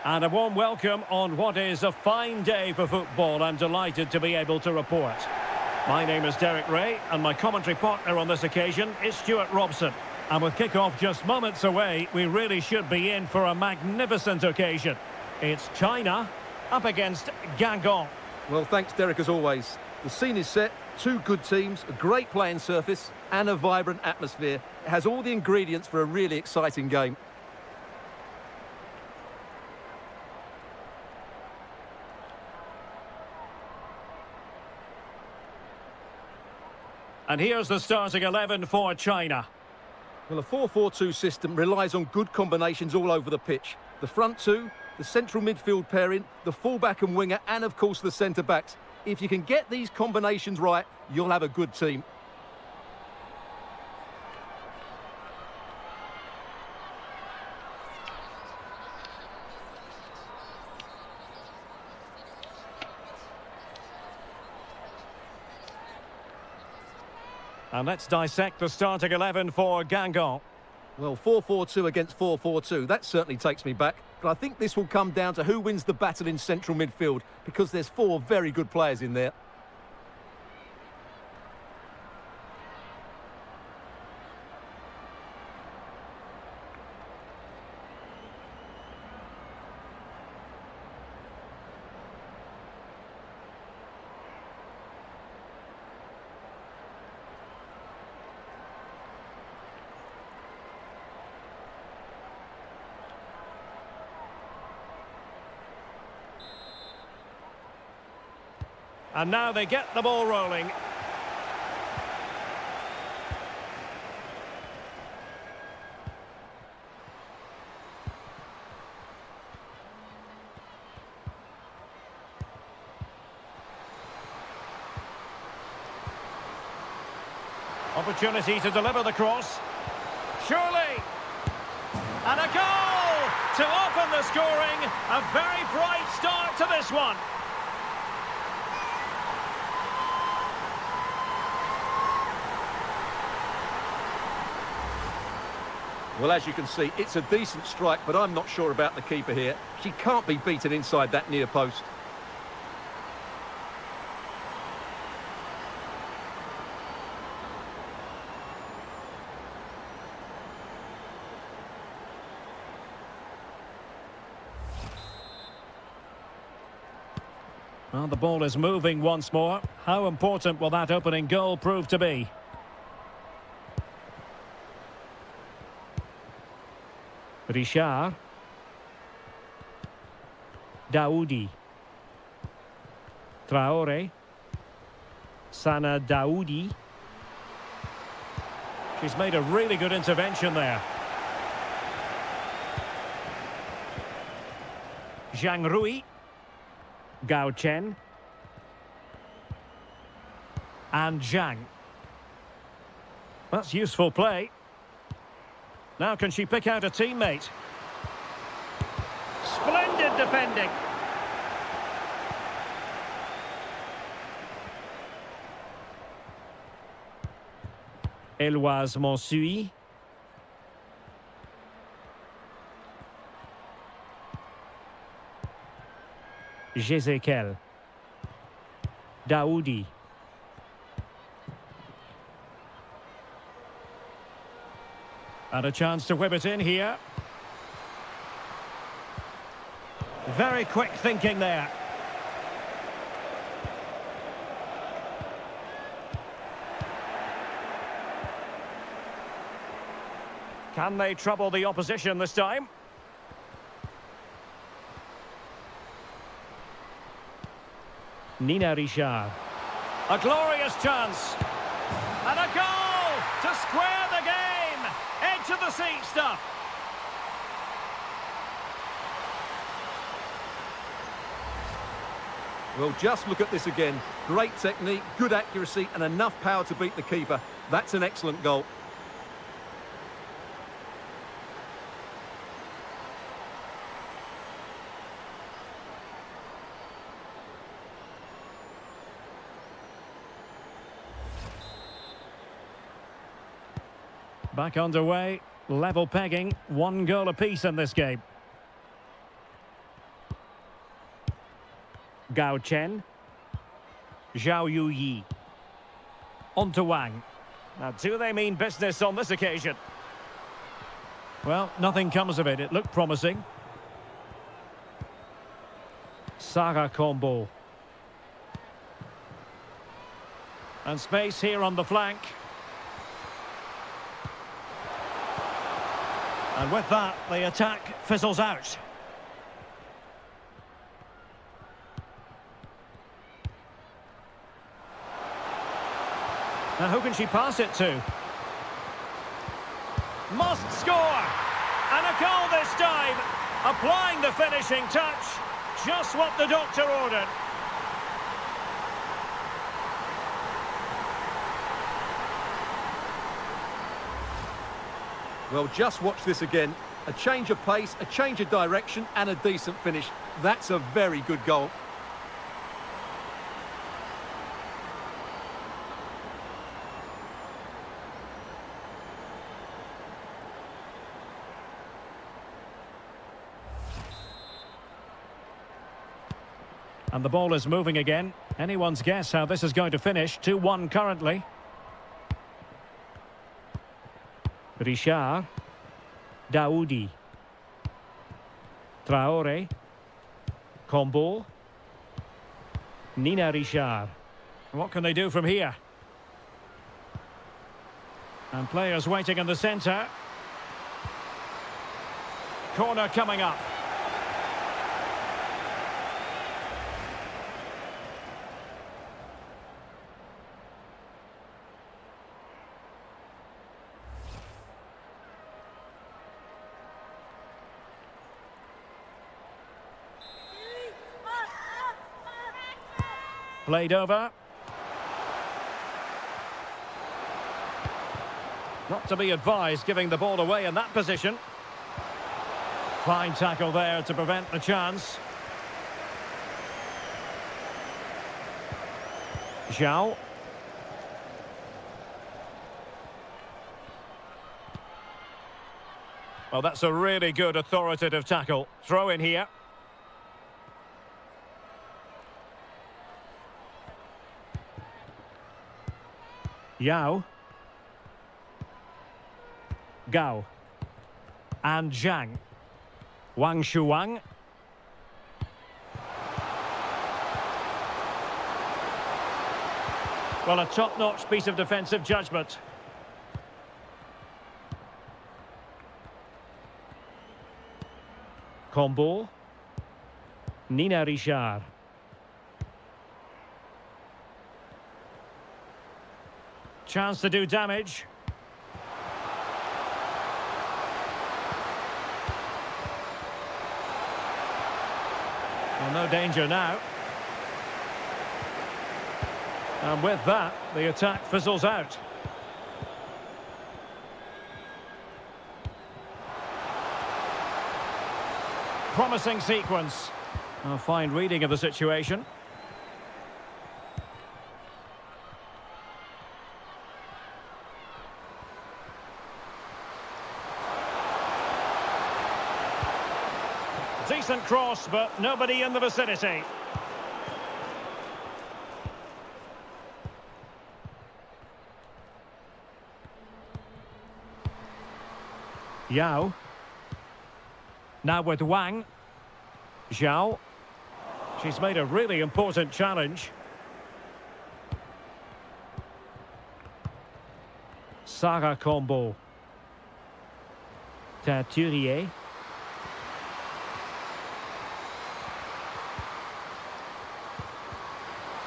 And a warm welcome on what is a fine day for football. I'm delighted to be able to report. My name is Derek Ray, and my commentary partner on this occasion is Stuart Robson. And with kick-off just moments away, we really should be in for a magnificent occasion. It's China up against Guingamp. Well, thanks, Derek, as always. The scene is set, two good teams, a great playing surface, and a vibrant atmosphere. It has all the ingredients for a really exciting game. And here's the starting 11 for China. Well, a 4-4-2 system relies on good combinations all over the pitch. The front two, the central midfield pairing, the fullback and winger, and of course the centre-backs. If you can get these combinations right, you'll have a good team. And let's dissect the starting 11 for Guingamp. Well, 4-4-2 against 4-4-2, that certainly takes me back. But I think this will come down to who wins the battle in central midfield, because there's four very good players in there. And now they get the ball rolling. Opportunity to deliver the cross. Surely! And a goal to open the scoring. A very bright start to this one. Well, as you can see, it's a decent strike, but I'm not sure about the keeper here. She can't be beaten inside that near post. Well, the ball is moving once more. How important will that opening goal prove to be? Richard. Daoudi. Traore. Sana Daoudi. She's made a really good intervention there. Zhang Rui. Gao Chen. And Zhang. That's useful play. Now can she pick out a teammate? Splendid defending. Eloise Monsui. Jezekel. Daoudi. And a chance to whip it in here. Very quick thinking there. Can they trouble the opposition this time? Nina Richard. A glorious chance. And a goal to square the game. Edge of the seat stuff. Well, just look at this again. Great technique, good accuracy, and enough power to beat the keeper. That's an excellent goal. Back underway, level pegging, one goal apiece in this game. Gao Chen. Zhao Yuyi. On to Wang. Now, do they mean business on this occasion? Well, nothing comes of it. It looked promising. Sarah combo. And space here on the flank. And with that, the attack fizzles out. Now, who can she pass it to? Must score! And a goal this time! Applying the finishing touch. Just what the doctor ordered. Well, just watch this again. A change of pace, a change of direction, and a decent finish. That's a very good goal. And the ball is moving again. Anyone's guess how this is going to finish. 2-1 currently. Richard. Daoudi. Traore. Combo. Nina Richard. What can they do from here? And players waiting in the centre. Corner coming up. Played over. Not to be advised giving the ball away in that position. Fine tackle there to prevent the chance. Zhao. Well, that's a really good authoritative tackle. Throw in here. Yao. Gao. And Zhang. Wang Shuang. Well, a top-notch piece of defensive judgment. Combo. Nina Richard. Chance to do damage. Well, no danger now. And with that, the attack fizzles out. Promising sequence. A fine reading of the situation. Decent cross, but nobody in the vicinity. Yao. Now with Wang. Zhao. She's made a really important challenge. Sarah combo. Teinturier.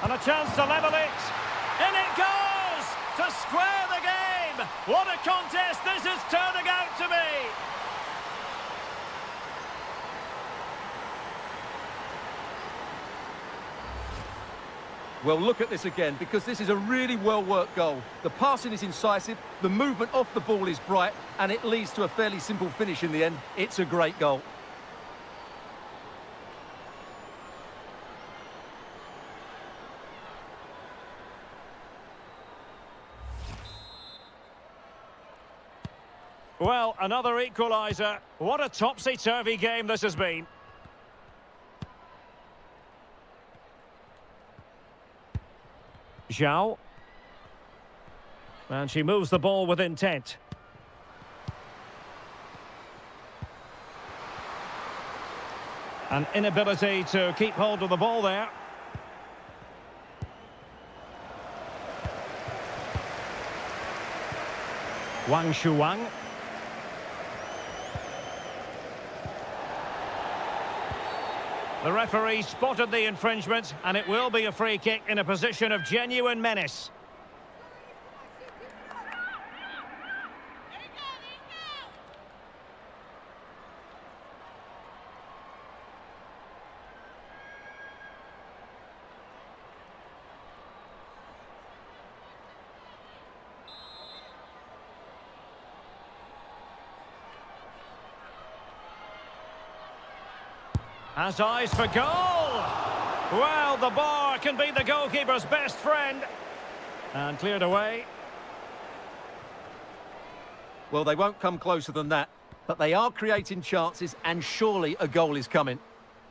And a chance to level it. In it goes! To square the game! What a contest this is turning out to be! Well, look at this again, because this is a really well-worked goal. The passing is incisive, the movement off the ball is bright, and it leads to a fairly simple finish in the end. It's a great goal. Well, another equaliser. What a topsy-turvy game this has been. Zhao. And she moves the ball with intent. An inability to keep hold of the ball there. Wang Shuang. The referee spotted the infringement, and it will be a free kick in a position of genuine menace. Has eyes for goal! Well, the bar can be the goalkeeper's best friend. And cleared away. Well, they won't come closer than that, but they are creating chances, and surely a goal is coming.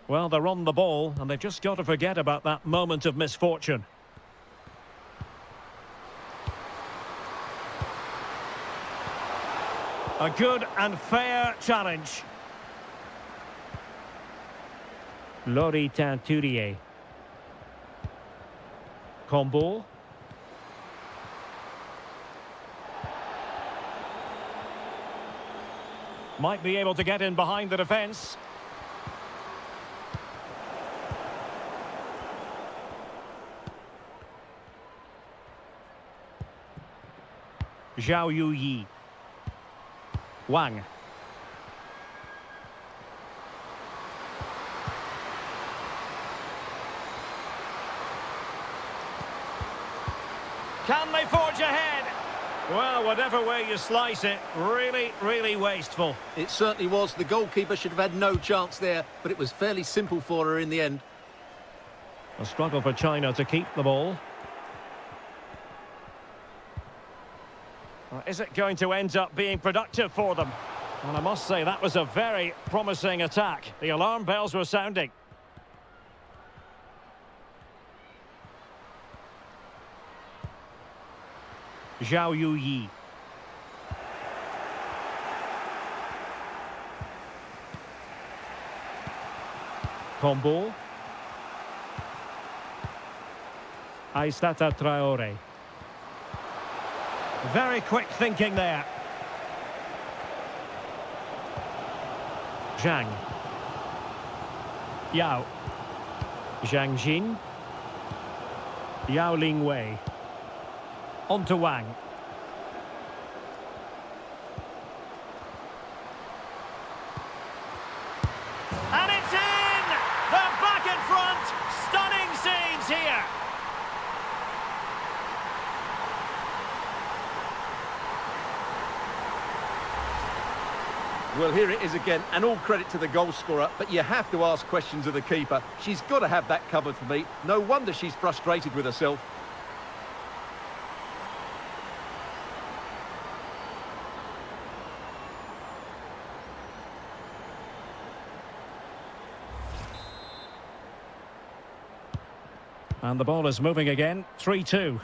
Well, they're on the ball, and they've just got to forget about that moment of misfortune. A good and fair challenge. Lori Tinturier. Combo. Might be able to get in behind the defence. Zhao Yuyi. Wang. Can they forge ahead? Well, whatever way you slice it, really, really wasteful. It certainly was. The goalkeeper should have had no chance there, but it was fairly simple for her in the end. A struggle for China to keep the ball. Well, is it going to end up being productive for them? And I must say, that was a very promising attack. The alarm bells were sounding. Zhao Yuyi. Combo. Aïssata Traoré. Very quick thinking there. Zhang. Yao. Zhang Jin. Yao Lingwei. On to Wang. And it's in! They're back in front! Stunning scenes here! Well, here it is again, and all credit to the goal scorer, but you have to ask questions of the keeper. She's got to have that covered for me. No wonder she's frustrated with herself. And the ball is moving again, 3-2.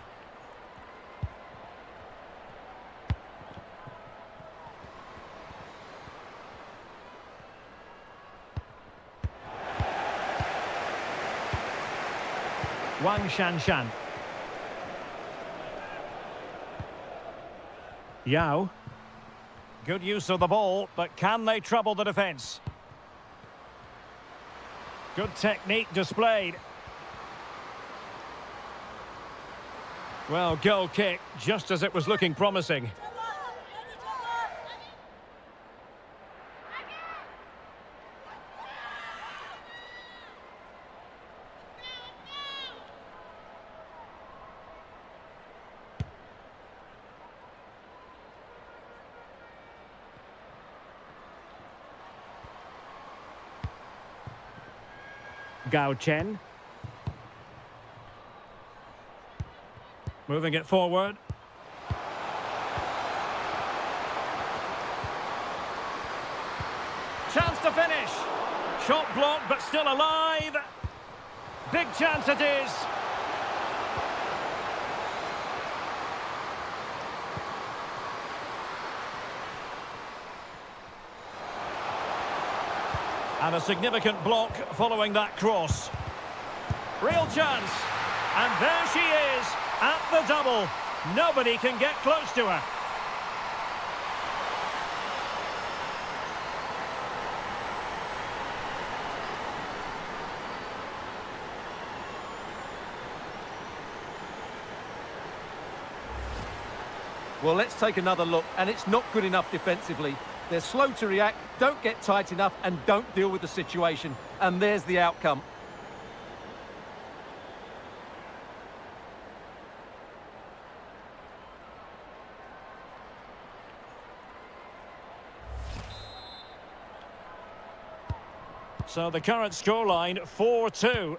Wang Shanshan. Yao. Good use of the ball, but can they trouble the defence? Good technique displayed. Well, goal kick, just as it was looking promising. Gao Chen. Moving it forward. Chance to finish. Shot blocked, but still alive. Big chance it is. And a significant block following that cross. Real chance. And there she is, at the double. Nobody can get close to her. Well, let's take another look, and it's not good enough defensively. They're slow to react, don't get tight enough, and don't deal with the situation. And there's the outcome. So the current scoreline, 4-2.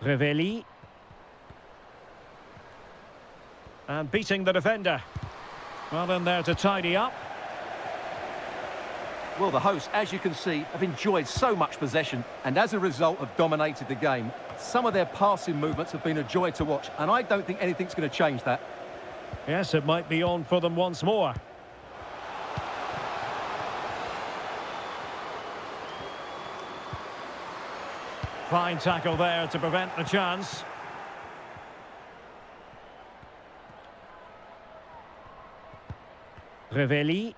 Revelli. And beating the defender. Well in there to tidy up. Well, the hosts, as you can see, have enjoyed so much possession and as a result have dominated the game. Some of their passing movements have been a joy to watch, and I don't think anything's going to change that. Yes, it might be on for them once more. Fine tackle there to prevent the chance. Revelli.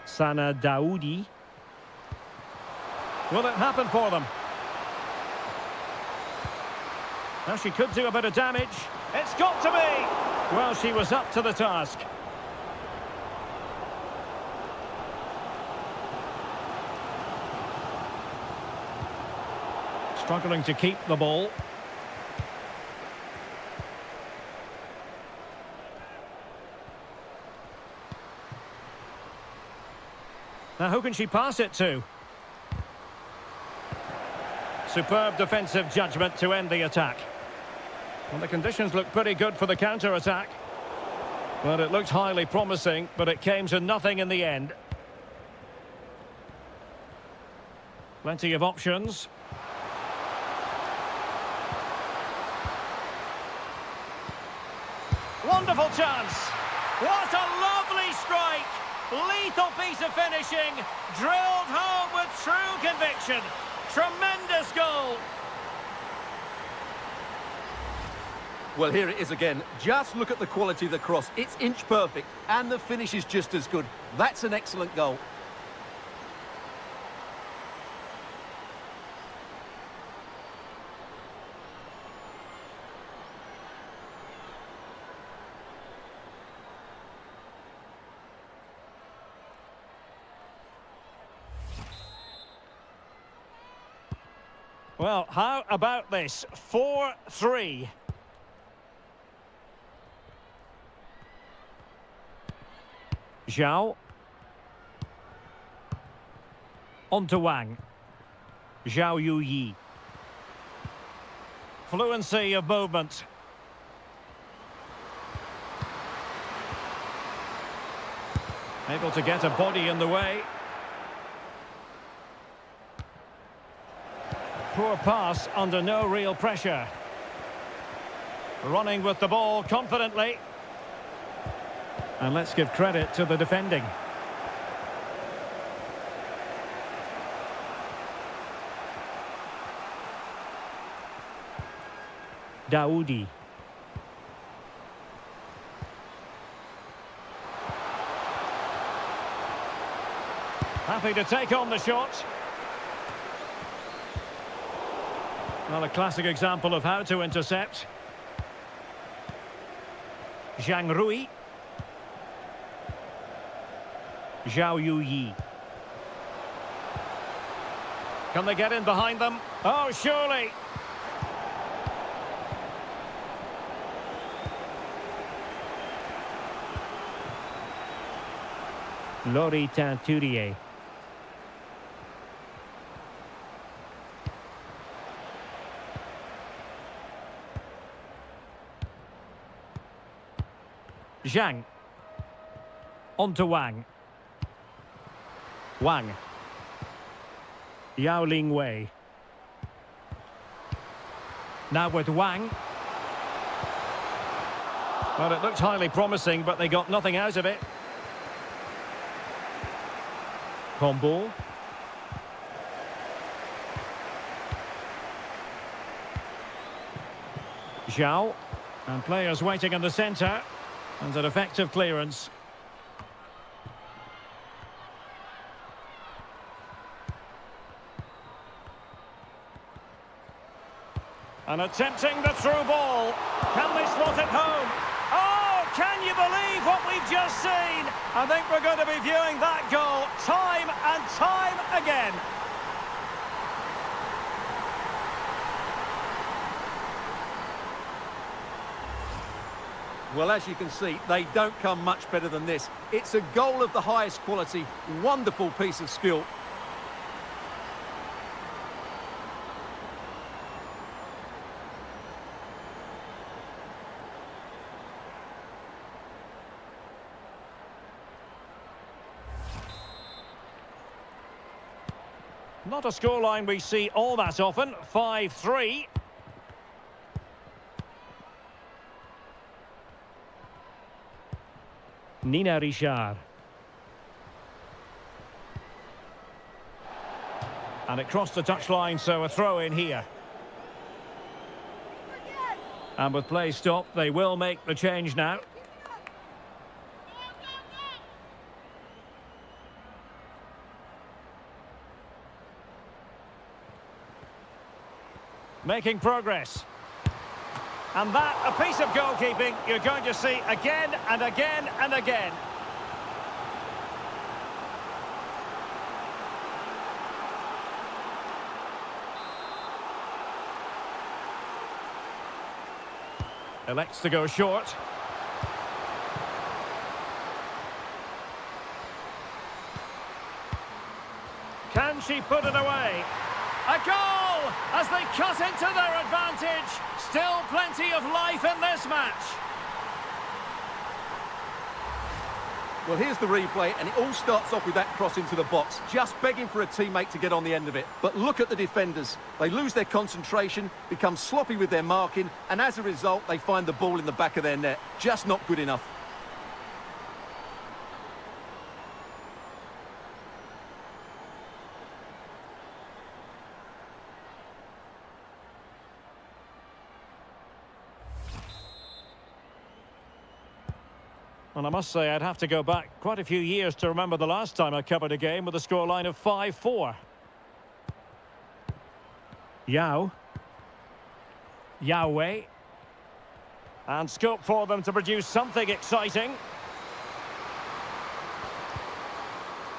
Sana Daoudi. Will it happen for them? Now she could do a bit of damage. It's got to be! Well, she was up to the task. Struggling to keep the ball. Now who can she pass it to? Superb defensive judgment to end the attack. Well, the conditions look pretty good for the counter-attack. Well, it looked highly promising, but it came to nothing in the end. Plenty of options. Wonderful chance. What a lovely strike. Lethal piece of finishing. Drilled home with true conviction. Tremendous goal. Well, here it is again. Just look at the quality of the cross. It's inch perfect, and the finish is just as good. That's an excellent goal. Well, how about this? 4-3. Zhao. On to Wang. Zhao Yuyi. Fluency of movement. Able to get a body in the way. Poor pass under no real pressure. Running with the ball confidently. And let's give credit to the defending. Daoudi. Happy to take on the shot. Well, a classic example of how to intercept. Zhang Rui. Zhao Yuyi. Can they get in behind them? Oh, surely. Lori Tinturier. Zhang. On to Wang. Wang. Yao Ling Wei. Now with Wang. Well, it looked highly promising, but they got nothing out of it. Combo. Zhao. And players waiting in the centre. And an effective clearance. And attempting the through ball. Can they slot it home? Oh, can you believe what we've just seen? I think we're going to be viewing that goal time and time again. Well, as you can see, they don't come much better than this. It's a goal of the highest quality. Wonderful piece of skill. Not a scoreline we see all that often. 5-3. Nina Richard. And it crossed the touchline, so a throw in here. And with play stopped, they will make the change now. Making progress. And that, a piece of goalkeeping you're going to see again and again and again. Elects to go short. Can she put it away? A goal as they cut into their advantage. Still plenty of life in this match. Well, here's the replay, and it all starts off with that cross into the box, just begging for a teammate to get on the end of it. But look at the defenders. They lose their concentration, become sloppy with their marking, and as a result, they find the ball in the back of their net. Just not good enough. And I must say, I'd have to go back quite a few years to remember the last time I covered a game with a scoreline of 5-4. Yao. Yahweh. And scope for them to produce something exciting.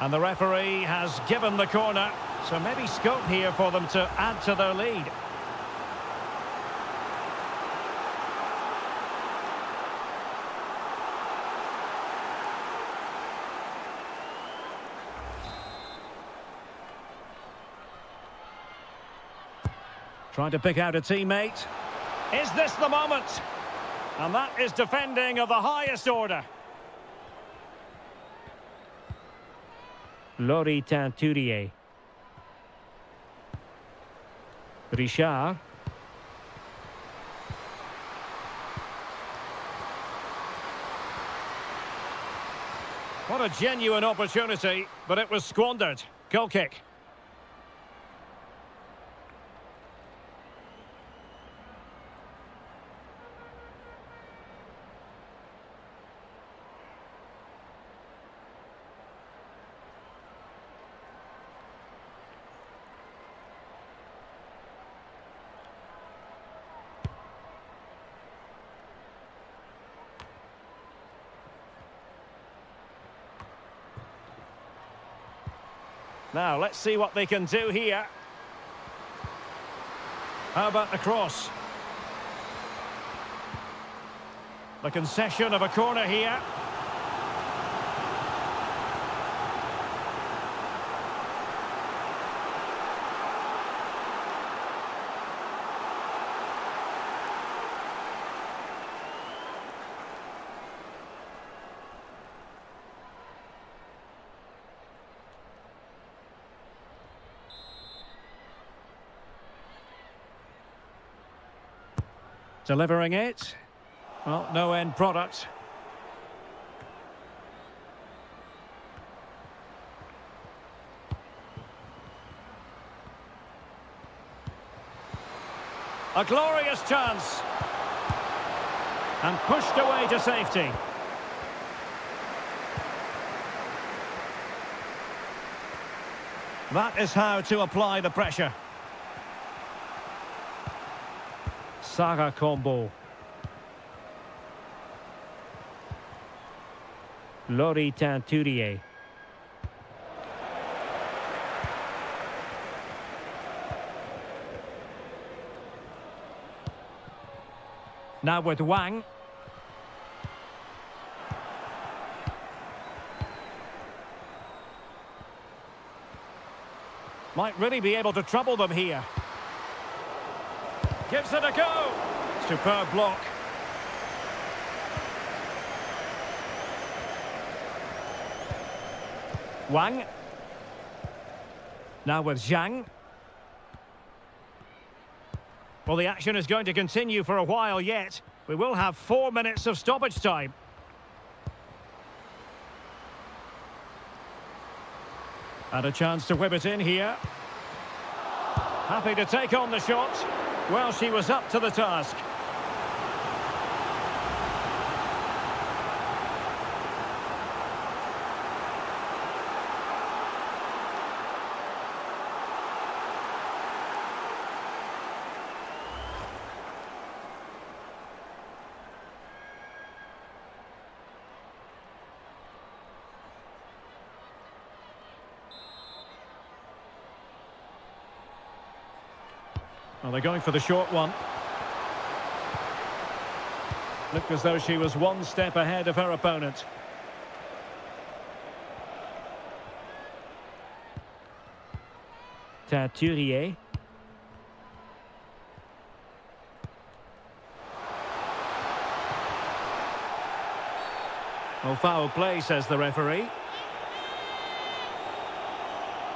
And the referee has given the corner, so maybe scope here for them to add to their lead. Trying to pick out a teammate. Is this the moment? And that is defending of the highest order. Lori Tinturier. Richard. What a genuine opportunity, but it was squandered. Goal kick. Now, let's see what they can do here. How about the cross? The concession of a corner here. Delivering it. Well, no end product. A glorious chance. And pushed away to safety. That is how to apply the pressure. Sarah combo. Laurie Teinturier. Now with Wang. Might really be able to trouble them here. Gives it a go. Superb block. Wang. Now with Zhang. Well, the action is going to continue for a while yet. We will have 4 minutes of stoppage time. And a chance to whip it in here. Happy to take on the shot. Well, she was up to the task. Well, they're going for the short one. Looked as though she was one step ahead of her opponent. Teinturier. Well, foul play, says the referee.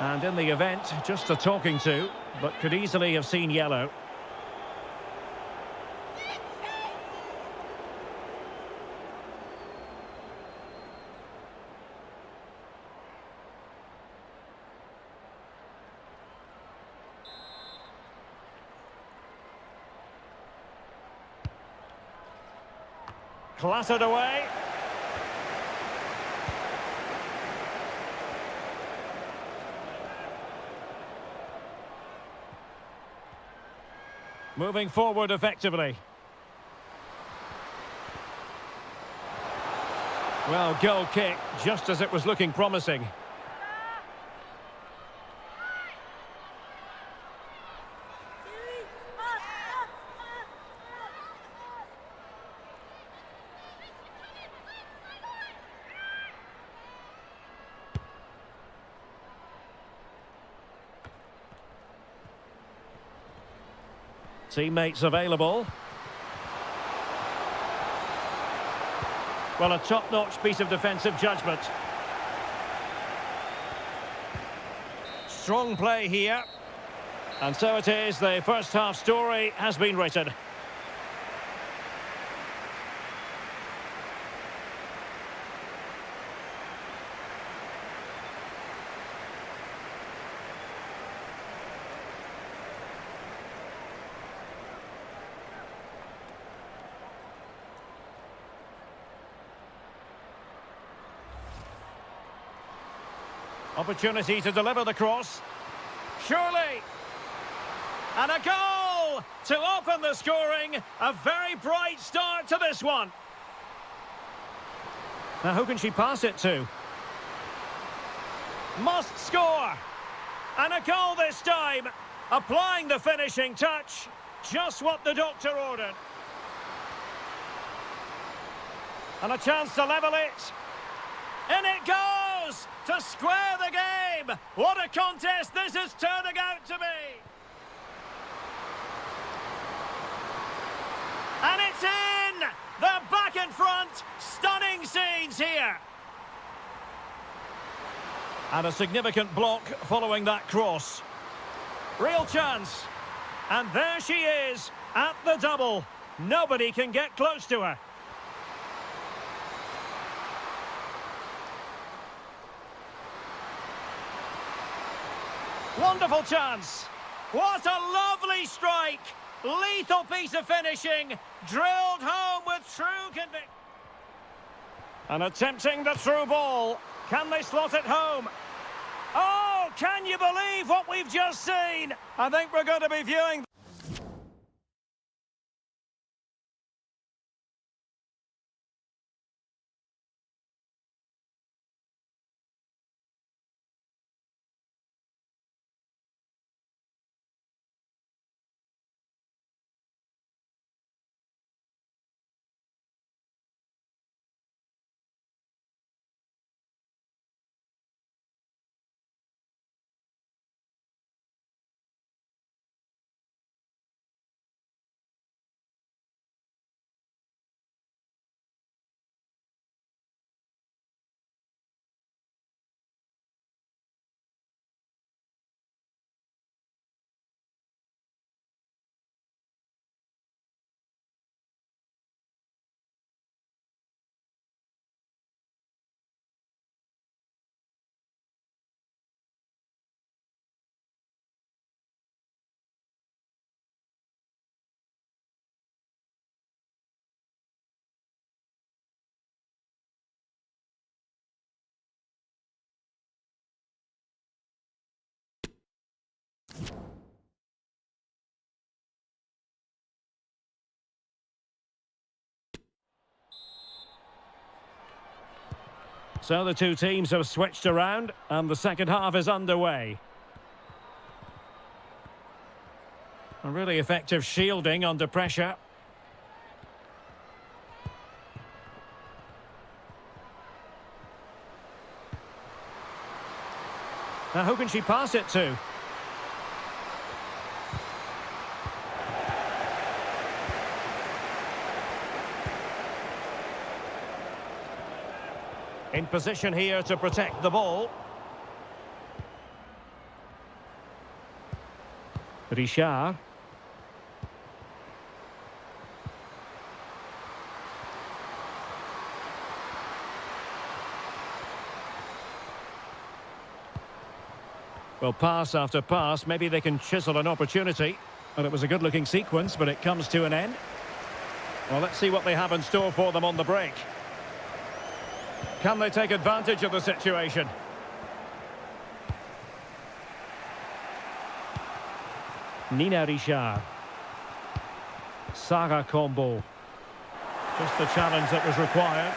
And in the event, just a talking to, but could easily have seen yellow. Clattered away. Moving forward effectively. Well, goal kick, just as it was looking promising. Teammates available. Well, a top-notch piece of defensive judgment. Strong play here. And so it is, the first half story has been written. Opportunity to deliver the cross. Surely! And a goal to open the scoring. A very bright start to this one. Now, who can she pass it to? Must score! And a goal this time. Applying the finishing touch. Just what the doctor ordered. And a chance to level it. In it goes! To square the game! What a contest this is turning out to be! And it's in! They're back in front! Stunning scenes here! And a significant block following that cross. Real chance. And there she is, at the double. Nobody can get close to her. Wonderful chance. What a lovely strike. Lethal piece of finishing. Drilled home with true conviction. And attempting the through ball. Can they slot it home? Oh, can you believe what we've just seen? I think we're going to be viewing... So the two teams have switched around and the second half is underway. A really effective shielding under pressure. Now who can she pass it to? In position here to protect the ball. Richard. Well, pass after pass, maybe they can chisel an opportunity. And it was a good-looking sequence, but it comes to an end. Well, let's see what they have in store for them on the break. Can they take advantage of the situation? Nina Richard. Sarah combo. Just the challenge that was required.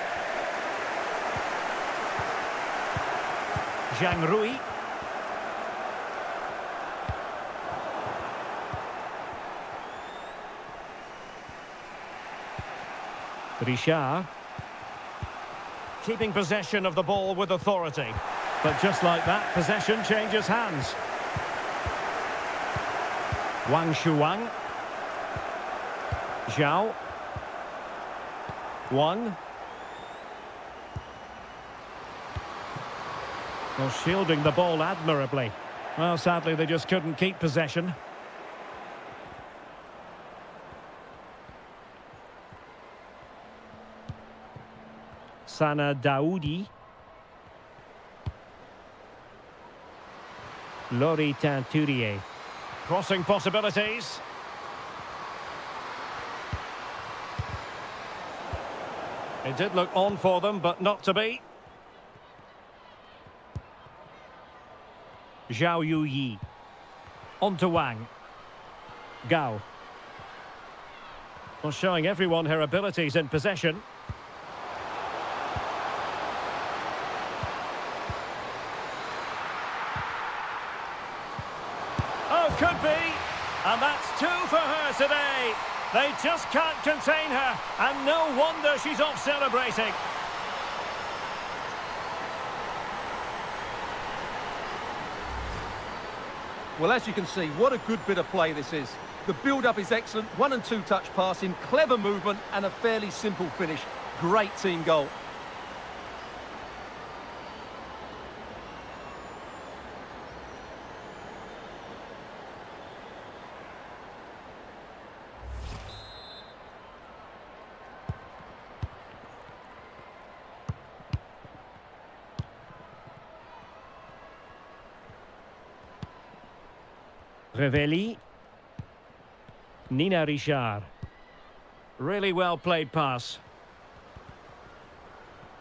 Zhang Rui. Richard. Keeping possession of the ball with authority. But just like that, possession changes hands. Wang Shuang. Zhao. Wang. Well, shielding the ball admirably. Well, sadly, they just couldn't keep possession. Sana Daoudi. Laurie Tinturier. Crossing possibilities. It did look on for them, but not to be. Zhao Yuyi. On to Wang. Gao. Well, showing everyone her abilities in possession. Could be, and that's two for her today. They just can't contain her, and no wonder she's off celebrating. Well, as you can see, what a good bit of play this is. The build-up is excellent, 1- and 2-touch passing, clever movement, and a fairly simple finish. Great team goal. Revelli. Nina Richard. Really well played pass.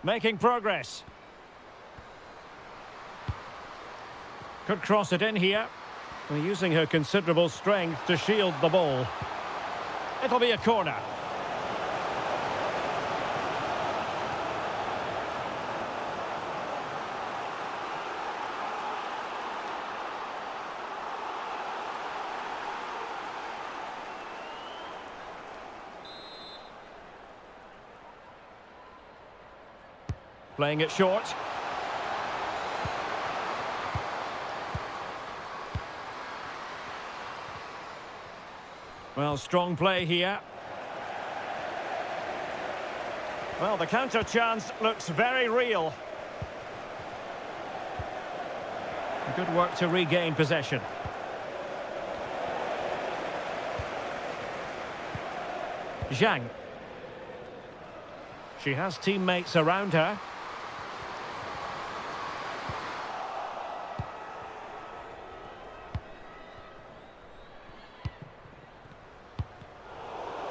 Making progress. Could cross it in here. They're using her considerable strength to shield the ball. It'll be a corner. Playing it short. Well, strong play here. Well, the counter chance looks very real. Good work to regain possession. Zhang. She has teammates around her.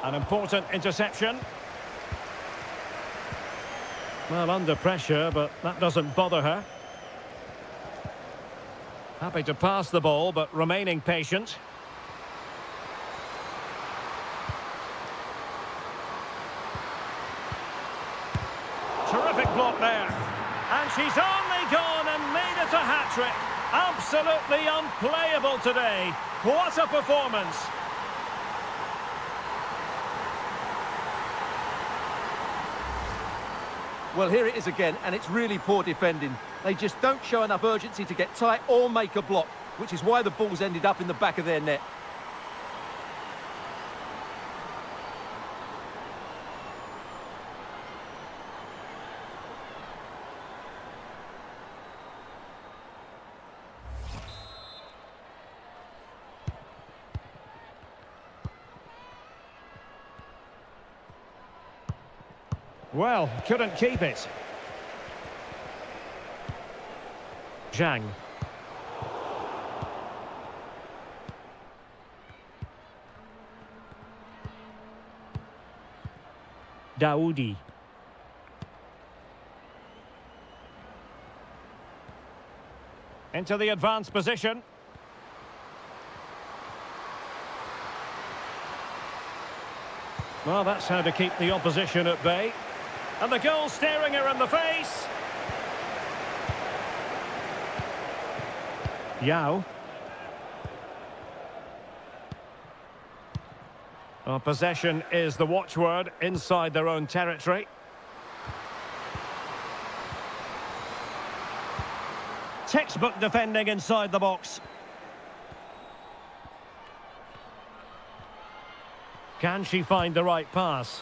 An important interception. Well, under pressure, but that doesn't bother her. Happy to pass the ball, but remaining patient. Terrific block there. And she's only gone and made it a hat-trick. Absolutely unplayable today. What a performance. Well, here it is again, and it's really poor defending. They just don't show enough urgency to get tight or make a block, which is why the ball's ended up in the back of their net. Well, couldn't keep it. Zhang. Daoudi. Into the advanced position. Well, that's how to keep the opposition at bay. And the goal staring her in the face. Yao. Well, possession is the watchword inside their own territory. Textbook defending inside the box. Can she find the right pass?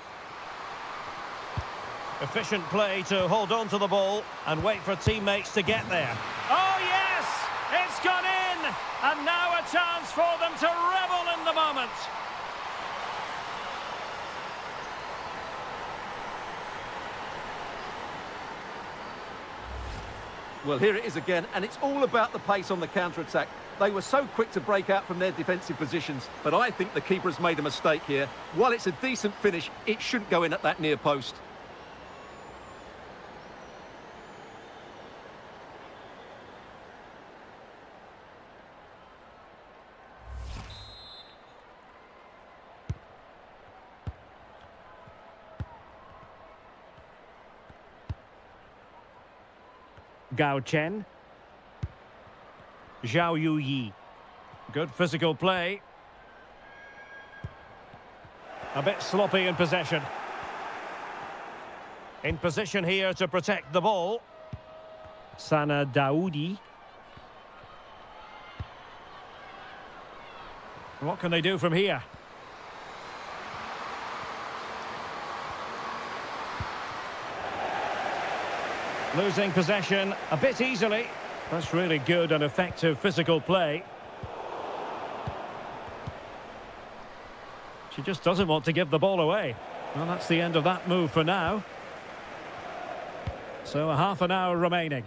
Efficient play to hold on to the ball and wait for teammates to get there. Oh, yes! It's gone in! And now a chance for them to revel in the moment. Well, here it is again, and it's all about the pace on the counter-attack. They were so quick to break out from their defensive positions, but I think the keeper has made a mistake here. While it's a decent finish, it shouldn't go in at that near post. Gao Chen. Zhao Yuyi. Good physical play. A bit sloppy in possession. In position here to protect the ball. Sana Daoudi. What can they do from here? Losing possession a bit easily. That's really good and effective physical play. She just doesn't want to give the ball away. Well, that's the end of that move for now. So a half an hour remaining.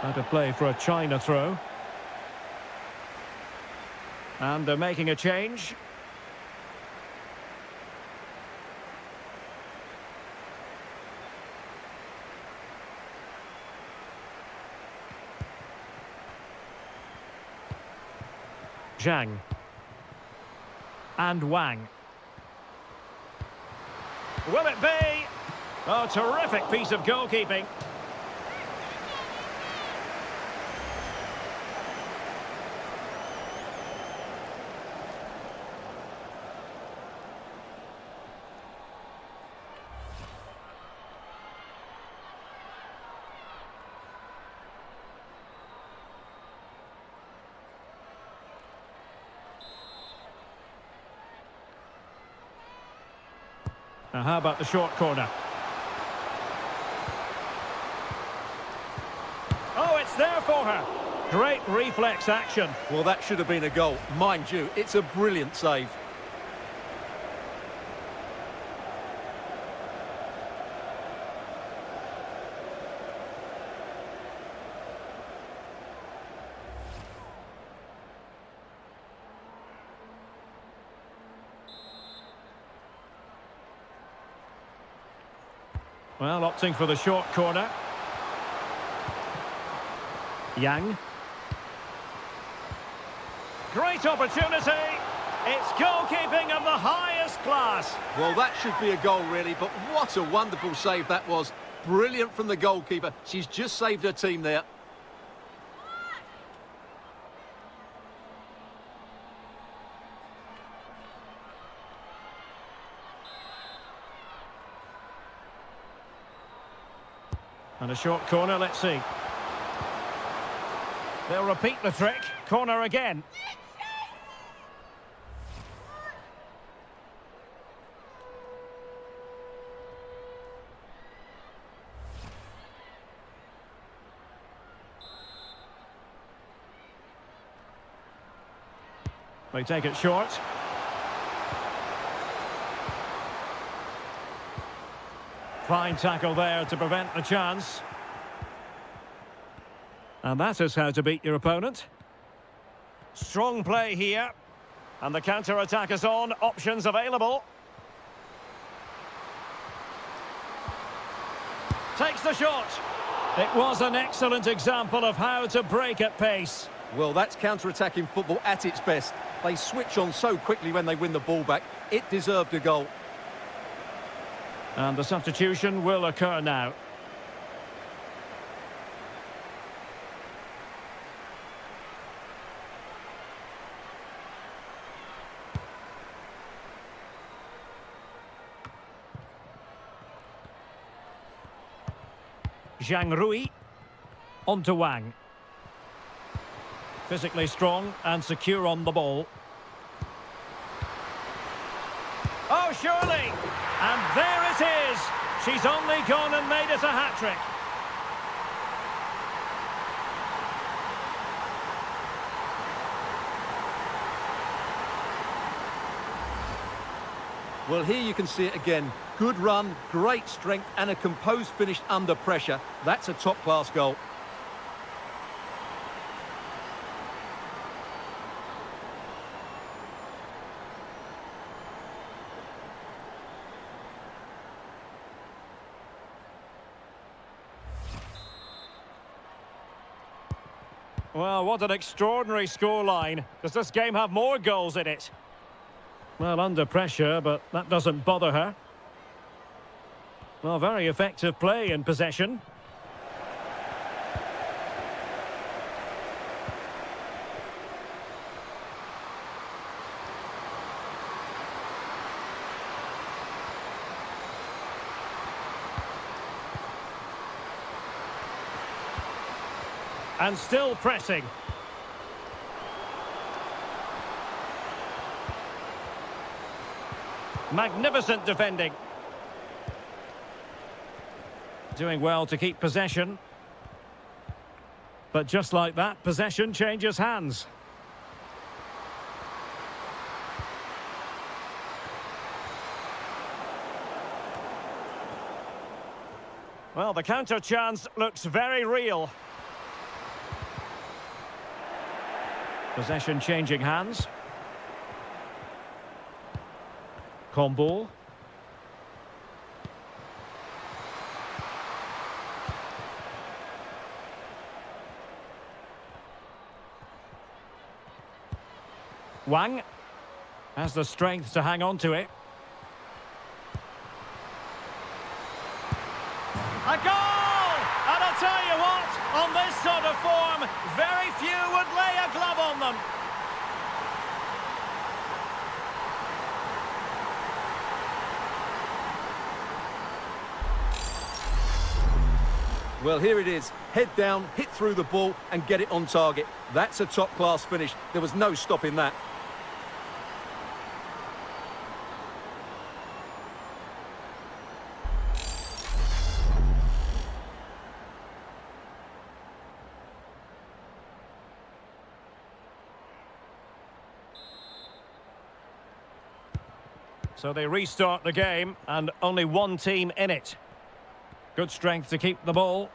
Out of play for a China throw. And they're making a change. Zhang. And Wang. Will it be? Oh, terrific piece of goalkeeping. Now, how about the short corner? Oh, it's there for her. Great reflex action. Well, that should have been a goal. Mind you, it's a brilliant save. Well, opting for the short corner. Yang. Great opportunity. It's goalkeeping of the highest class. Well, that should be a goal, really, but what a wonderful save that was. Brilliant from the goalkeeper. She's just saved her team there. And a short corner, let's see. They'll repeat the trick. Corner again. They take it short. Fine tackle there to prevent the chance. And that is how to beat your opponent. Strong play here. And the counter-attack is on. Options available. Takes the shot. It was an excellent example of how to break at pace. Well, that's counter-attacking football at its best. They switch on so quickly when they win the ball back. It deserved a goal. And the substitution will occur now. Zhang Rui. On to Wang. Physically strong and secure on the ball. Oh, surely! And there it is! She's only gone and made it a hat-trick. Well, here you can see it again. Good run, great strength, and a composed finish under pressure. That's a top-class goal. Well, what an extraordinary scoreline. Does this game have more goals in it? Well, under pressure, but that doesn't bother her. Well, very effective play in possession. And still pressing. Magnificent defending. Doing well to keep possession. But just like that, possession changes hands. Well, the counter chance looks very real. Possession changing hands. Combo. Wang has the strength to hang on to it. A goal! And I'll tell you what, on this sort of form, very few would lay a glove on them. Well, here it is. Head down, hit through the ball and get it on target. That's a top-class finish. There was no stopping that. So they restart the game, and only one team in it. Good strength to keep the ball.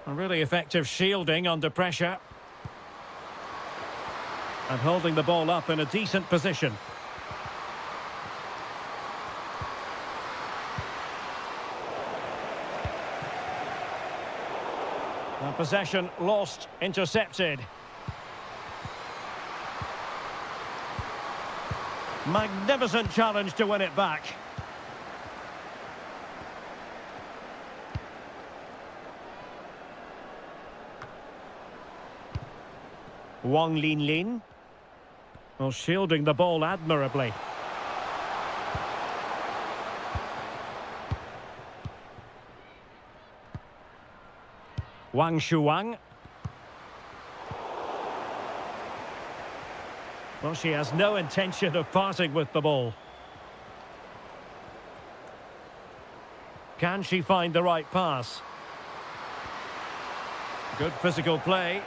A really effective shielding under pressure. And holding the ball up in a decent position. And possession lost, intercepted. Magnificent challenge to win it back. Wang Linlin. Well, shielding the ball admirably. Wang Shuang. Well, she has no intention of parting with the ball. Can she find the right pass? Good physical play.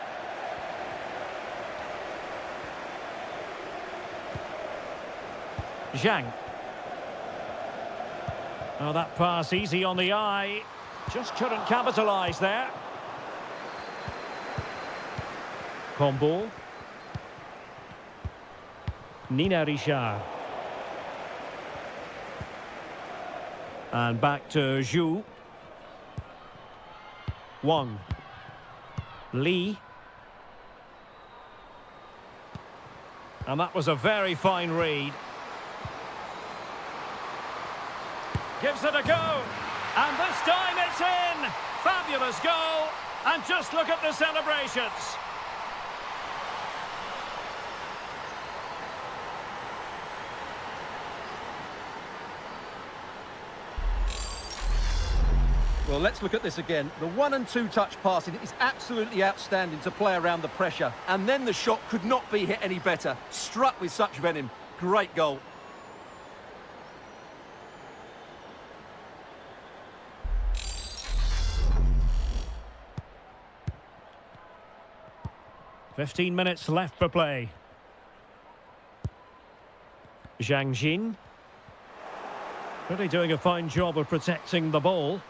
Zhang. Oh, that pass easy on the eye. Just couldn't capitalise there. Combo. Nina Richard. And back to Zhu. Wang. Li. And that was a very fine read. Gives it a go. And this time it's in. Fabulous goal. And just look at the celebrations. Well, let's look at this again. The 1- and 2-touch passing is absolutely outstanding to play around the pressure. And then the shot could not be hit any better. Struck with such venom. Great goal. "15 minutes left for play. Zhang Jin. Really doing a fine job of protecting the ball.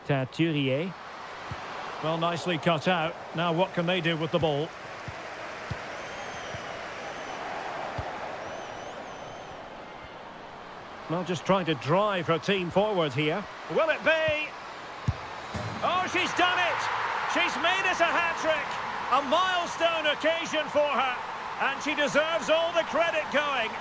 Taturier. Well, nicely cut out. Now what can they do with the ball? Well, just trying to drive her team forward here. Will it be? Oh, she's done it! She's made it a hat-trick! A milestone occasion for her. And she deserves all the credit going.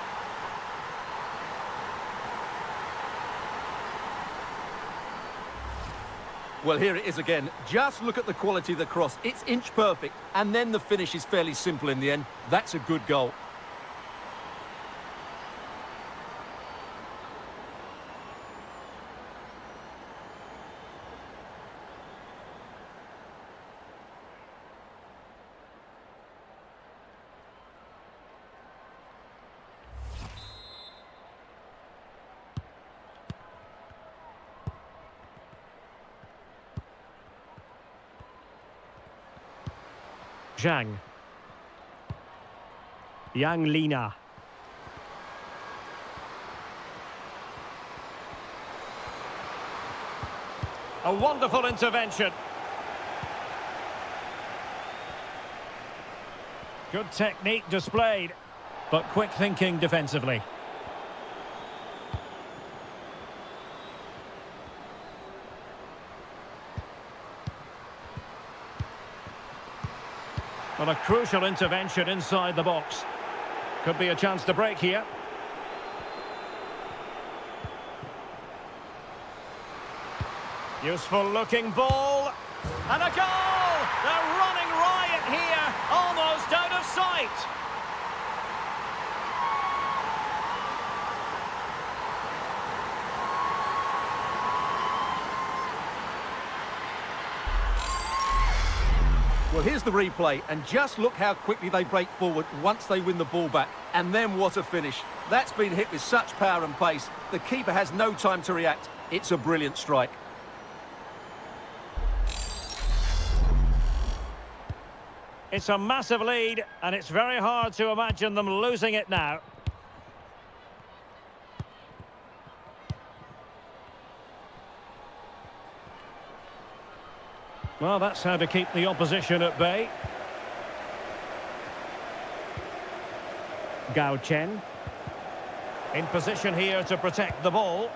Well, here it is again. Just look at the quality of the cross. It's inch perfect, and then the finish is fairly simple in the end. That's a good goal. Zhang. Yang Lina. A wonderful intervention. Good technique displayed, but quick thinking defensively. Well, a crucial intervention inside the box. Could be a chance to break here. Useful looking ball. And a goal! They're running riot here, almost out of sight. Well, here's the replay, and just look how quickly they break forward once they win the ball back. And then what a finish. That's been hit with such power and pace. The keeper has no time to react. It's a brilliant strike. It's a massive lead, and it's very hard to imagine them losing it now. Well, that's how to keep the opposition at bay. Gao Chen. In position here to protect the ball.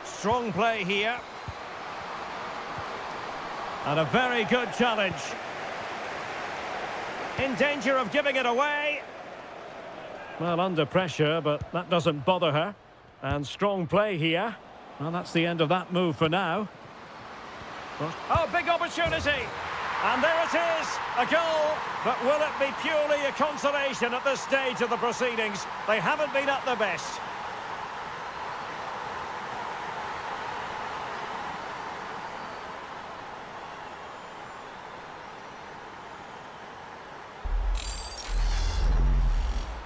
Strong play here. And a very good challenge. In danger of giving it away. Well, under pressure, but that doesn't bother her. And strong play here. Well, that's the end of that move for now. Oh, big opportunity. And there it is, a goal. But will it be purely a consolation at this stage of the proceedings? They haven't been at their best.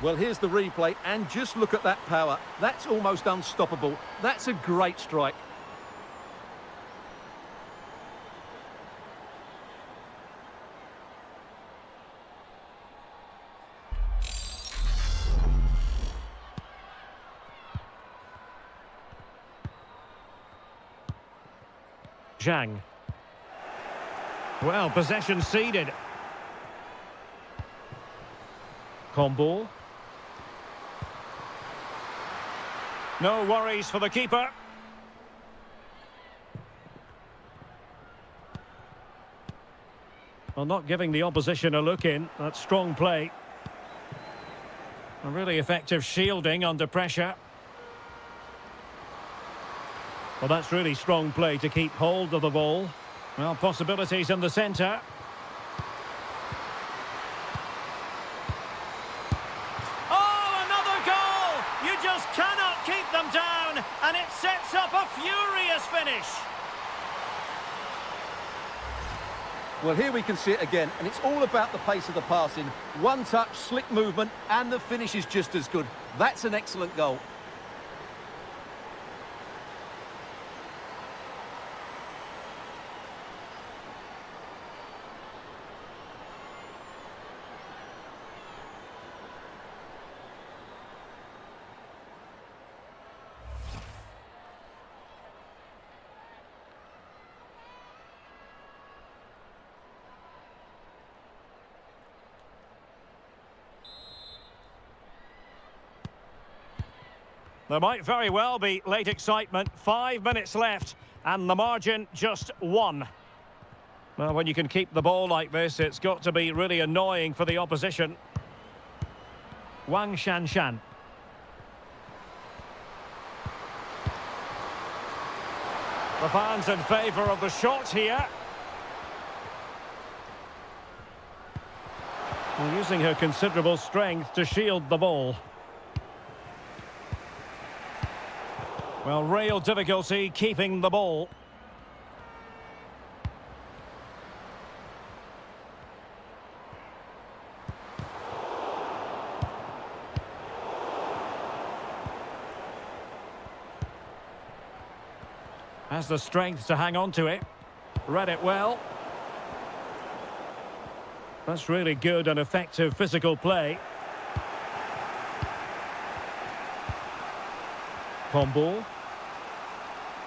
Well, here's the replay, and just look at that power. That's almost unstoppable. That's a great strike. Zhang. Well, possession ceded. Combo. No worries for the keeper. Well, not giving the opposition a look in. That's strong play. A really effective shielding under pressure. Well, that's really strong play to keep hold of the ball. Well, possibilities in the centre. Cannot keep them down, and it sets up a furious finish. Well, here we can see it again, and it's all about the pace of the passing. One touch, slick movement, and the finish is just as good. That's an excellent goal. There might very well be late excitement. 5 minutes left, and the margin just 1. Well, when you can keep the ball like this, it's got to be really annoying for the opposition. Wang Shanshan. The fans in favour of the shot here. Well, using her considerable strength to shield the ball. Well, real difficulty keeping the ball. Has the strength to hang on to it. Read it well. That's really good and effective physical play. Combo.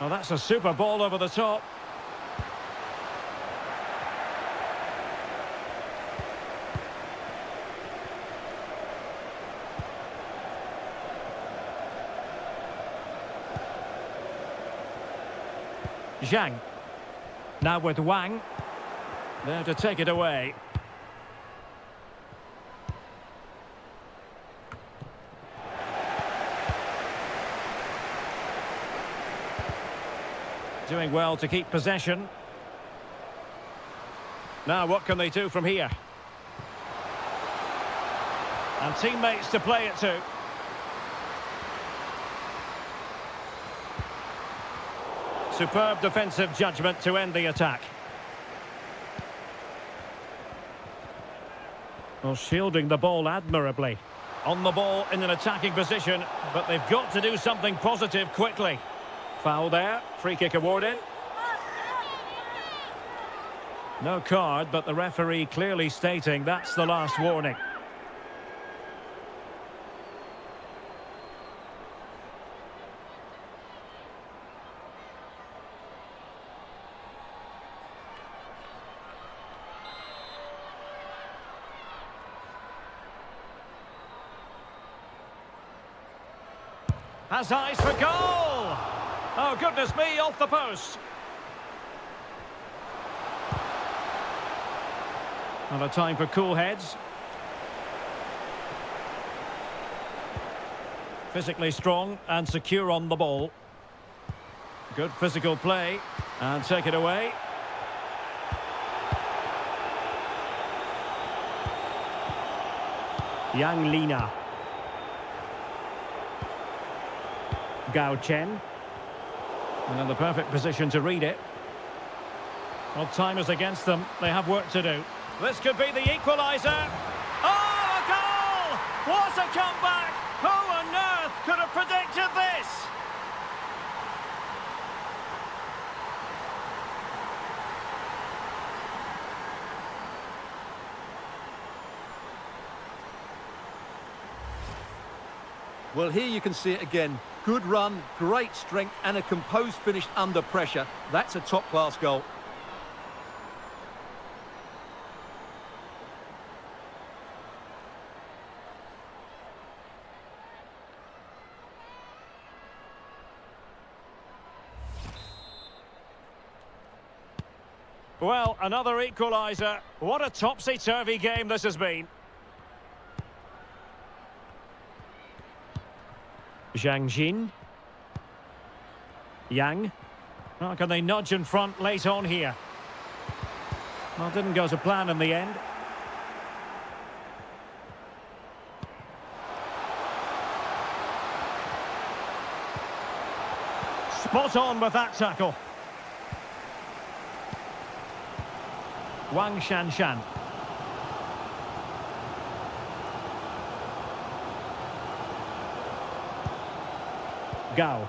Oh, that's a super ball over the top. Zhang. Now with Wang. There to take it away. Doing well to keep possession. Now what can they do from here? And teammates to play it to. Superb defensive judgment to end the attack. Well, shielding the ball admirably. On the ball in an attacking position, but they've got to do something positive quickly. Foul there, free kick awarded. No card, but the referee clearly stating that's the last warning. Has eyes for goal! Oh, goodness me, off the post. Not a time for cool heads. Physically strong and secure on the ball. Good physical play. And take it away. Yang Lina. Gao Chen. And in the perfect position to read it. Well, time is against them. They have work to do. This could be the equaliser. Oh, a goal! What a comeback! Who on earth could have predicted this? Well, here you can see it again. Good run, great strength, and a composed finish under pressure. That's a top-class goal. Well, another equaliser. What a topsy-turvy game this has been. Zhang Jin. Yang. Oh, can they nudge in front late on here? Well, didn't go to plan in the end. Spot on with that tackle. Wang Shanshan. Gao.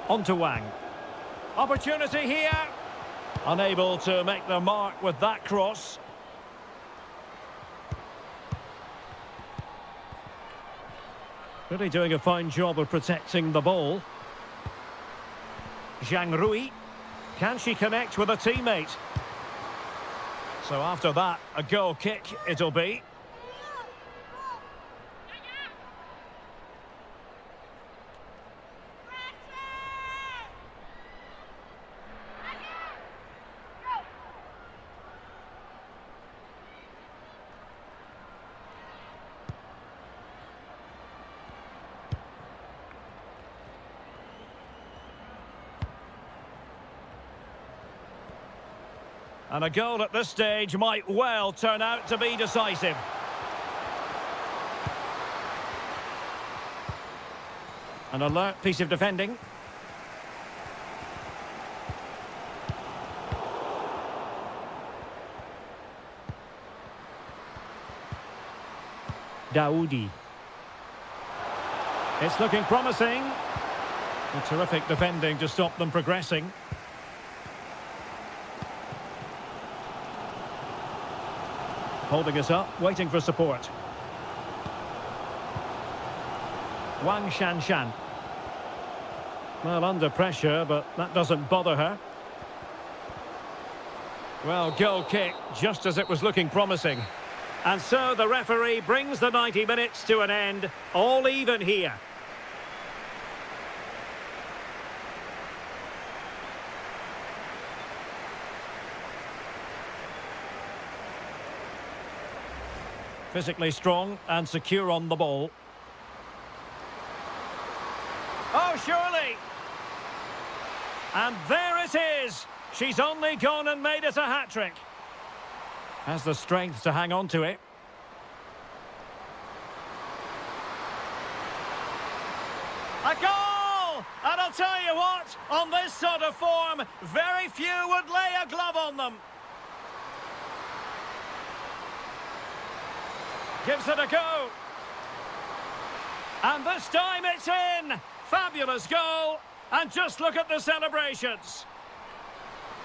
On to Wang. Opportunity here. Unable to make the mark with that cross. Really doing a fine job of protecting the ball. Zhang Rui. Can she connect with a teammate? So after that, a goal kick it'll be. And a goal at this stage might well turn out to be decisive. An alert piece of defending. Daoudi. It's looking promising. A terrific defending to stop them progressing. Holding us up, waiting for support. Wang Shanshan. Well, under pressure, but that doesn't bother her. Well, goal kick, just as it was looking promising. And so the referee brings the 90 minutes to an end, all even here. Physically strong and secure on the ball. Oh, surely! And there it is! She's only gone and made it a hat-trick. Has the strength to hang on to it. A goal! And I'll tell you what, on this sort of form, very few would lay a glove on them. Gives it a go. And this time it's in! Fabulous goal! And just look at the celebrations.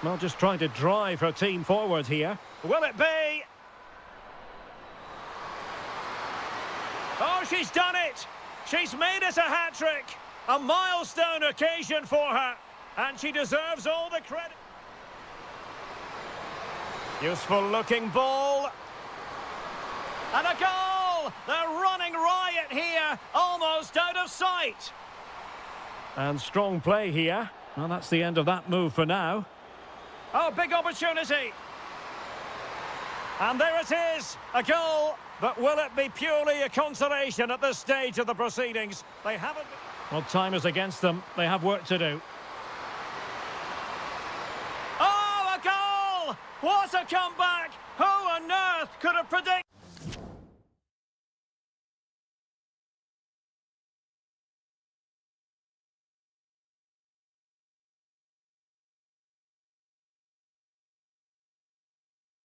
Well, just trying to drive her team forward here. Will it be? Oh, she's done it! She's made it a hat-trick! A milestone occasion for her, and she deserves all the credit. Useful-looking ball. And a goal! They're running riot here, almost out of sight. And strong play here. Well, that's the end of that move for now. Oh, big opportunity. And there it is, a goal. But will it be purely a consolation at this stage of the proceedings? They haven't... Well, time is against them. They have work to do. Oh, a goal! What a comeback! Who on earth could have predicted...